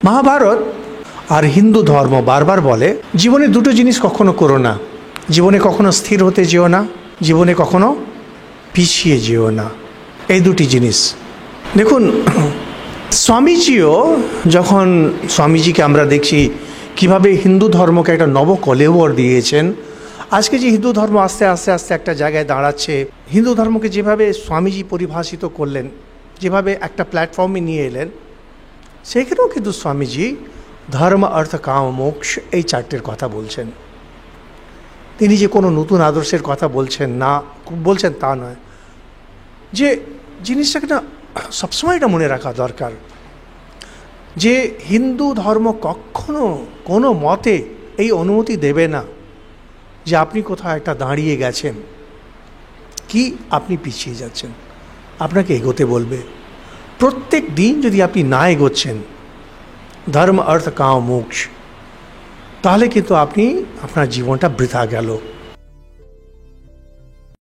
মহাভারত আর হিন্দু ধর্ম বারবার বলে জীবনে দুটো জিনিস কখনো করো না, জীবনে কখনো স্থির হতে যেও না, জীবনে কখনো পিছিয়ে যেও না। এই দুটি জিনিস দেখুন, স্বামীজিও যখন স্বামীজিকে আমরা দেখছি কিভাবে হিন্দু ধর্মকে একটা নবকলেবর দিয়েছেন। আজকে যে হিন্দু ধর্ম আস্তে আস্তে আস্তে একটা জায়গায় দাঁড়াচ্ছে, হিন্দু ধর্মকে যেভাবে স্বামীজি পরিভাষিত করলেন, যেভাবে একটা প্ল্যাটফর্মে নিয়ে এলেন, সেখানেও কিন্তু স্বামীজি ধর্ম অর্থ কাম মোক্ষ এই চারটের কথা বলছেন। তিনি যে কোনো নতুন আদর্শের কথা বলছেন তা নয়, যে জিনিসটাকে না সবসময় এটা মনে রাখা দরকার যে হিন্দু ধর্ম কখনো কোনো মতে এই অনুমতি দেবে না যে আপনি কোথাও একটা দাঁড়িয়ে গেছেন কি আপনি পিছিয়ে যাচ্ছেন, আপনাকে এগোতে বলবে। প্রত্যেক দিন যদি আপনি না এগোচ্ছেন ধর্ম অর্থ কাম মোক্ষ, তাহলে কিন্তু আপনার জীবনটা বৃথা গেল।